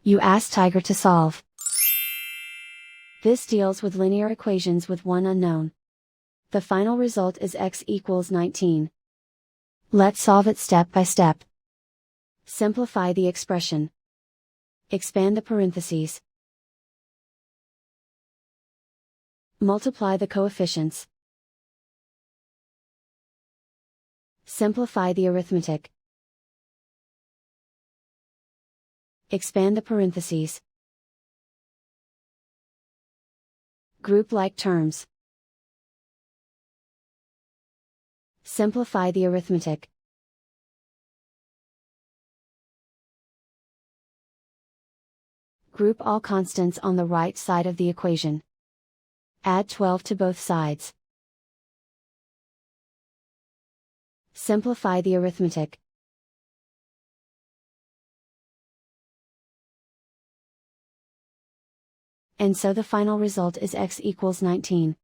You ask Tiger to solve. This deals with linear equations with one unknown. The final result is x equals 19. Let's solve it step by step. Simplify the expression. Expand the parentheses. Multiply the coefficients. Simplify the arithmetic. Expand the parentheses. Group like terms. Simplify the arithmetic. Group all constants on the right side of the equation. Add 12 to both sides. Simplify the arithmetic. And so the final result is x equals 19.